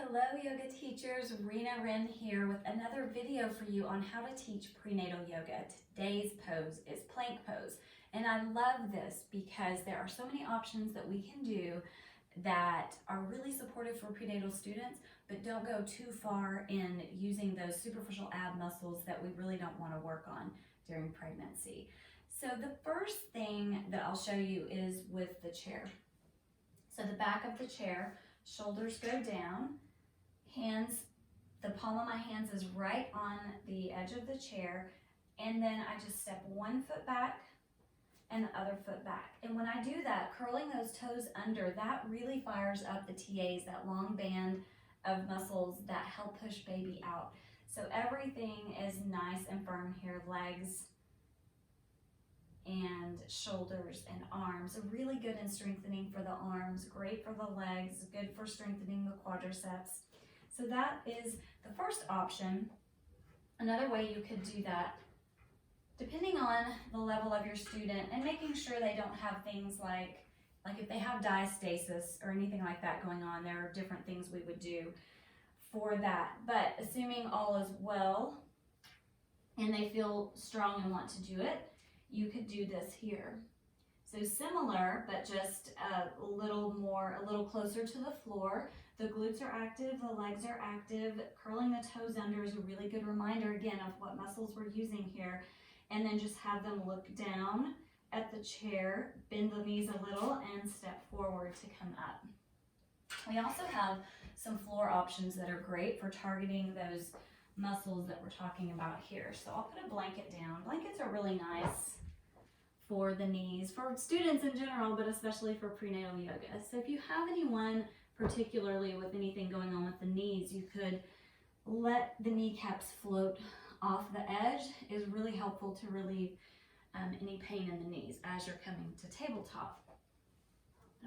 Hello yoga teachers, Rena Wren here with another video for you on how to teach prenatal yoga. Today's pose is plank pose, and I love this because there are so many options that we can do that are really supportive for prenatal students but don't go too far in using those superficial ab muscles that we really don't want to work on during pregnancy. So the first thing that I'll show you is with the chair. So the back of the chair, shoulders go down, hands, the palm of my hands is right on the edge of the chair, and then I just step one foot back and the other foot back. And when I do that, curling those toes under, that really fires up the TAs, that long band of muscles that help push baby out. So everything is nice and firm here, legs and shoulders and arms. Really good in strengthening for the arms, great for the legs, good for strengthening the quadriceps. So that is the first option. Another way you could do that, depending on the level of your student and making sure they don't have things like if they have diastasis or anything like that going on, there are different things we would do for that. But assuming all is well and they feel strong and want to do it, you could do this here. So similar, but just a little closer to the floor. The glutes are active, the legs are active. Curling the toes under is a really good reminder, again, of what muscles we're using here. And then just have them look down at the chair, bend the knees a little, and step forward to come up. We also have some floor options that are great for targeting those muscles that we're talking about here. So I'll put a blanket down. Blankets are really nice for the knees, for students in general, but especially for prenatal yoga. So if you have anyone particularly with anything going on with the knees, you could let the kneecaps float off the edge. Is really helpful to relieve any pain in the knees as you're coming to tabletop.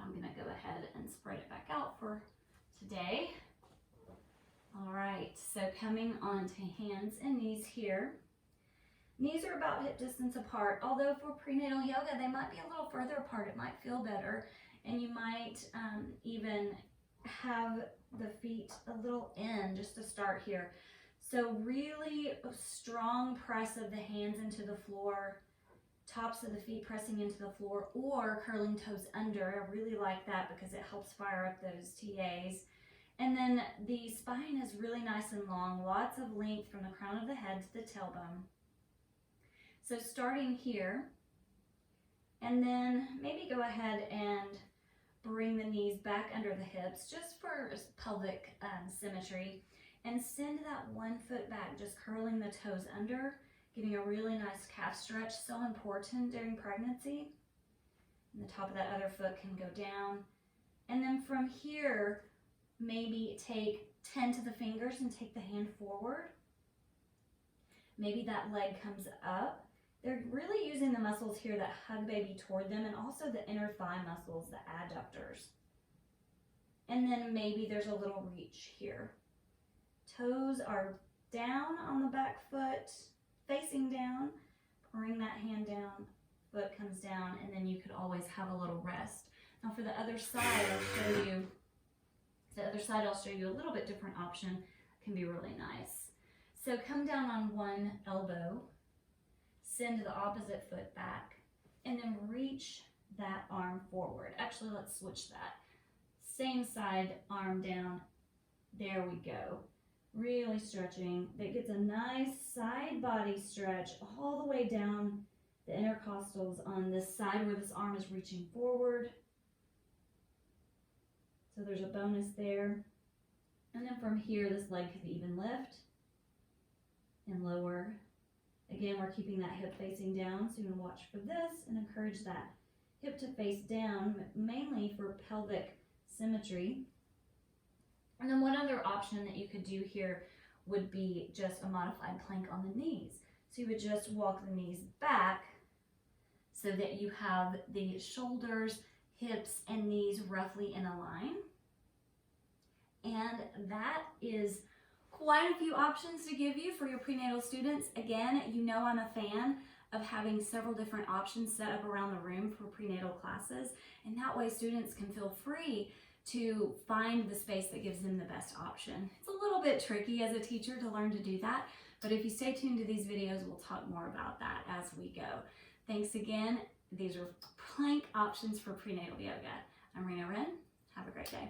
I'm gonna go ahead and spread it back out for today. All right, so coming on to hands and knees here. Knees are about hip distance apart, although for prenatal yoga, they might be a little further apart. It might feel better, and you might even have the feet a little in just to start here. So really strong press of the hands into the floor, tops of the feet pressing into the floor, or curling toes under. I really like that because it helps fire up those TAs. And then the spine is really nice and long, lots of length from the crown of the head to the tailbone. So starting here, and then maybe go ahead and bring the knees back under the hips just for pelvic symmetry, and send that one foot back, just curling the toes under, getting a really nice calf stretch, so important during pregnancy. And the top of that other foot can go down. And then from here, maybe take 10 to the fingers and take the hand forward. Maybe that leg comes up. They're really using the muscles here that hug baby toward them, and also the inner thigh muscles, the adductors. And then maybe there's a little reach here. Toes are down on the back foot, facing down. Bring that hand down, foot comes down, and then you could always have a little rest. Now for the other side, I'll show you a little bit different option. It can be really nice. So come down on one elbow, send the opposite foot back, and then reach that arm forward. Actually, let's switch that. Same side, arm down. There we go. Really stretching. That gets a nice side body stretch all the way down the intercostals on this side where this arm is reaching forward. So there's a bonus there. And then from here, this leg could even lift and lower. Again, we're keeping that hip facing down, so you want to watch for this and encourage that hip to face down, mainly for pelvic symmetry. And then one other option that you could do here would be just a modified plank on the knees. So you would just walk the knees back so that you have the shoulders, hips, and knees roughly in a line. And that is quite a few options to give you for your prenatal students. Again, you know I'm a fan of having several different options set up around the room for prenatal classes, and that way students can feel free to find the space that gives them the best option. It's a little bit tricky as a teacher to learn to do that, but if you stay tuned to these videos, we'll talk more about that as we go. Thanks again. These are plank options for prenatal yoga. I'm Rena Wren. Have a great day.